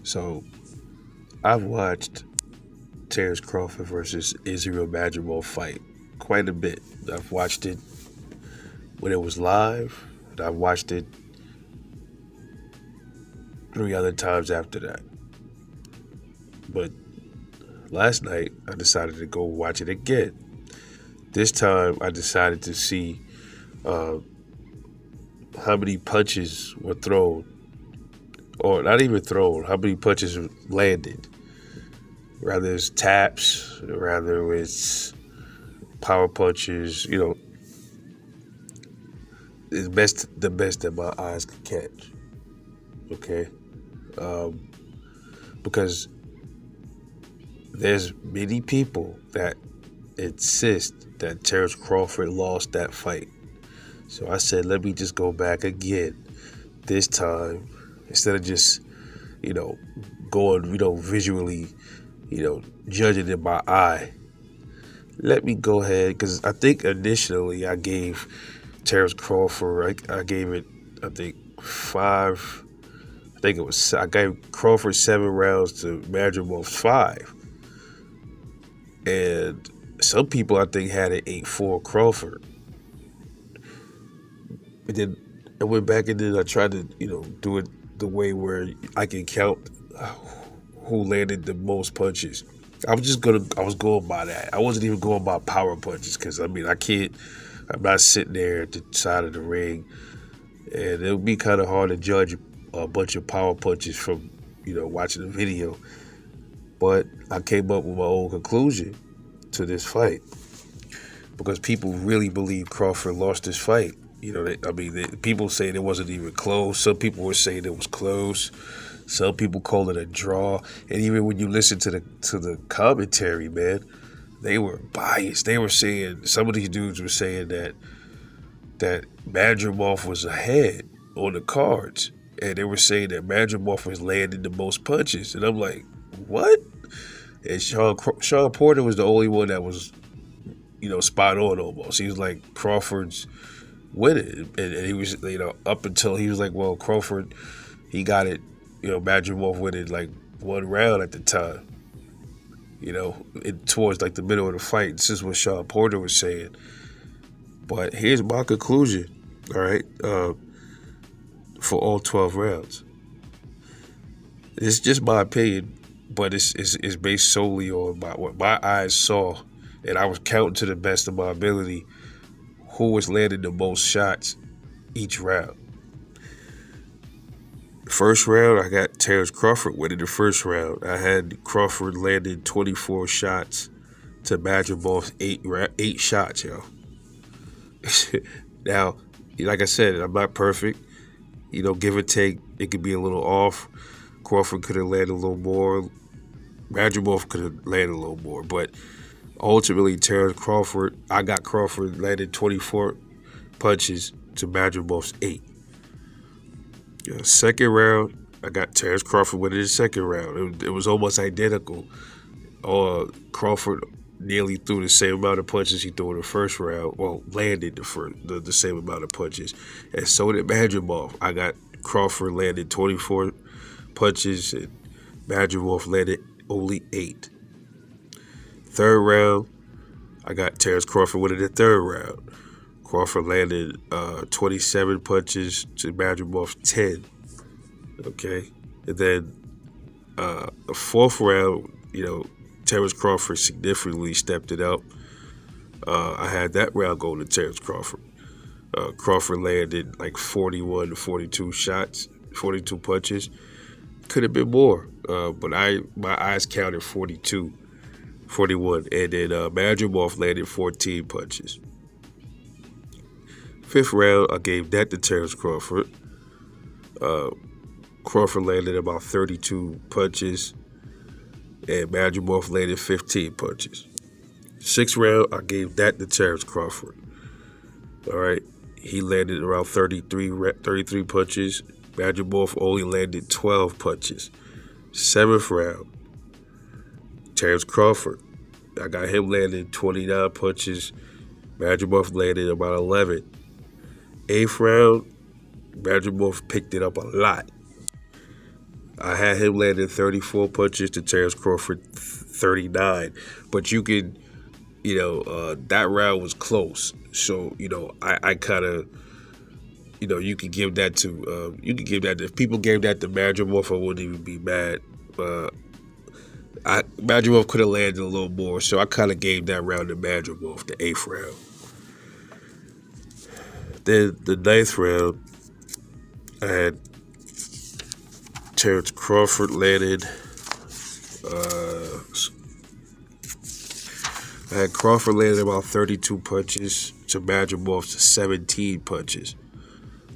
So I've watched Terence Crawford versus Israil Madrimov fight quite a bit. I've watched it when it was live, and I've watched it three other times after that. But last night, I decided to go watch it again. This time, I decided to see uh, how many punches were thrown, or not even thrown, how many punches landed. Rather it's taps, rather it's power punches, the best that my eyes could catch. Okay? Um, because there's many people that insist that Terence Crawford lost that fight. So I said, let me just go back again. This time, instead of just, you know, going, visually, judging it by eye. Let me go ahead, because I think initially I gave Terence Crawford, I gave it, I think, five. I gave Crawford 7 rounds to Madrimov 5. And some people, I think, had it 8-4 Crawford. But then I went back and then I tried to, do it the way where I can count who landed the most punches. I was going by that. I wasn't even going by power punches because, I'm not sitting there at the side of the ring. And it would be kind of hard to judge a bunch of power punches from, watching the video. But I came up with my own conclusion to this fight because people really believe Crawford lost this fight. People saying it wasn't even close. Some people were saying it was close. Some people call it a draw. And even when you listen to the commentary, man, they were biased. They were saying, some of these dudes were saying that Madrimov was ahead on the cards. And they were saying that Madrimov was landing the most punches. And I'm like, what? And Sean Porter was the only one that was, spot on almost. He was like, Crawford's winning. And he was, up until he was like, well, Crawford, he got it, Madrimov winning like 1 round at the time. Towards like the middle of the fight. This is what Sean Porter was saying. But here's my conclusion, all right, for all 12 rounds. It's just my opinion, but it's based solely on what my eyes saw, and I was counting to the best of my ability who was landing the most shots each round. First round, I got Terence Crawford winning the first round. I had Crawford landing 24 shots to Madrimov's 8 shots, yo. Now, like I said, I'm not perfect. Give or take, it could be a little off. Crawford could have landed a little more. Madrimov could have landed a little more. But ultimately, Terence Crawford, I got Crawford landed 24 punches to Madrimov's 8. Second round, I got Terence Crawford winning the second round. It was almost identical. Crawford nearly threw the same amount of punches he threw in the first round. Well, landed the same amount of punches. And so did Madrimov. I got Crawford landed 24 punches and Madrimov landed only 8. Third round, I got Terence Crawford winning the third round. Crawford landed 27 punches to Madrimov's 10. Okay? And then the fourth round, Terence Crawford significantly stepped it up. I had that round going to Terence Crawford. Crawford landed like 41 to 42 shots, 42 punches. Could have been more, but my eyes counted 41. And then Madrimov landed 14 punches. Fifth round, I gave that to Terence Crawford. Crawford landed about 32 punches, and Madrimov landed 15 punches. Sixth round, I gave that to Terence Crawford. All right, he landed around 33 punches. Madrimov only landed 12 punches. Seventh round, Terence Crawford. I got him landing 29 punches. Madrimov landed about 11. Eighth round, Madrimov picked it up a lot. I had him landing 34 punches to Terence Crawford 39. But you could, that round was close. So, I kind of, you could give that to, if people gave that to Madrimov, I wouldn't even be mad. Madrimov could have landed a little more, so I kind of gave that round to Madrimov, the 8th round. Then the 9th round, I had Terence Crawford landed. I had Crawford landed about 32 punches to Madrimov's 17 punches.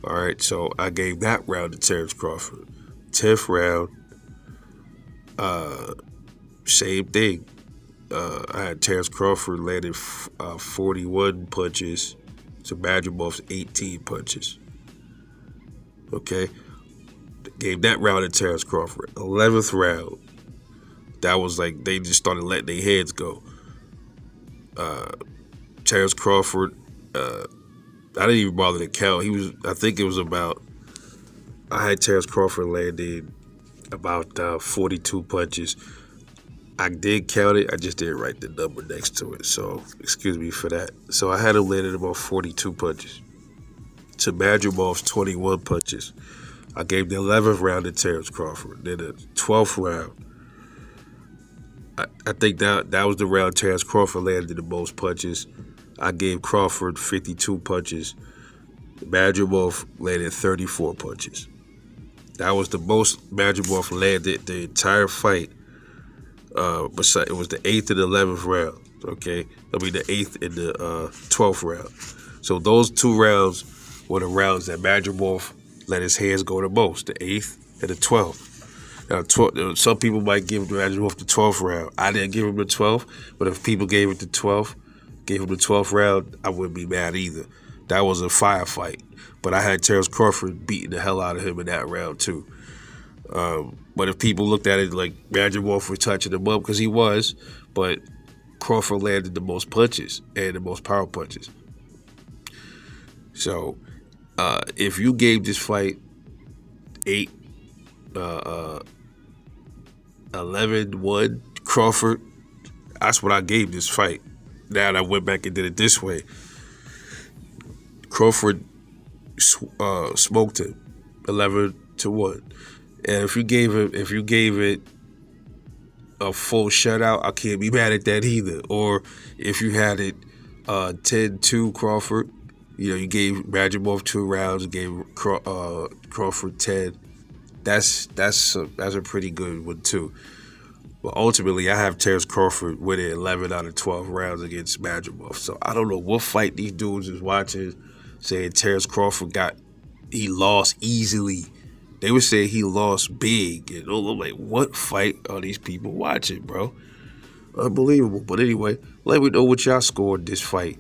All right, so I gave that round to Terence Crawford. 10th round, same thing. I had Terence Crawford landed 41 punches to Madrimov's 18 punches. Okay, gave that round to Terence Crawford. 11th round, that was like they just started letting their heads go. Terence Crawford, I didn't even bother to count. I think it was about, I had Terence Crawford landing about 42 punches. I did count it, I just didn't write the number next to it, so excuse me for that. So I had him landing about 42 punches to Madrimov's 21 punches. I gave the 11th round to Terence Crawford. Then the 12th round, I think that was the round Terence Crawford landed the most punches. I gave Crawford 52 punches. Madrimov landed 34 punches. That was the most Madrimov landed the entire fight. But it was the 8th and 11th round. Okay, I mean the 8th and the 12th round. So those two rounds were the rounds that Madrimov let his hands go the most. The 8th and the 12th. Now, some people might give Madrimov the 12th round. I didn't give him the 12th, but if people gave him the 12th round, I wouldn't be mad either. That was a firefight. But I had Terence Crawford beating the hell out of him in that round too. But if people looked at it like Madrimov was touching him up, because he was, but Crawford landed the most punches and the most power punches. So if you gave this fight 11-1 Crawford, that's what I gave this fight. Now I went back and did it this way. Crawford smoked him 11-1. And if you gave it a full shutout, I can't be mad at that either. Or if you had it 10-2 Crawford, you gave Madrimov 2 rounds, gave Crawford 10. That's a pretty good one too. But ultimately, I have Terence Crawford winning 11 out of 12 rounds against Madrimov. So I don't know what fight these dudes is watching, saying Terence Crawford he lost easily. They were saying he lost big. And I'm like, what fight are these people watching, bro? Unbelievable. But anyway, let me know what y'all scored this fight.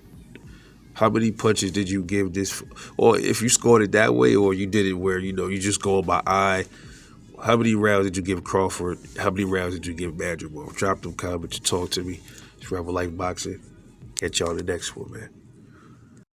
How many punches did you give this? Or if you scored it that way, or you did it where, you just go by eye. How many rounds did you give Crawford? How many rounds did you give Madrimov? Drop them comments and talk to me. It's Rebel Life Boxing. Catch y'all in the next one, man.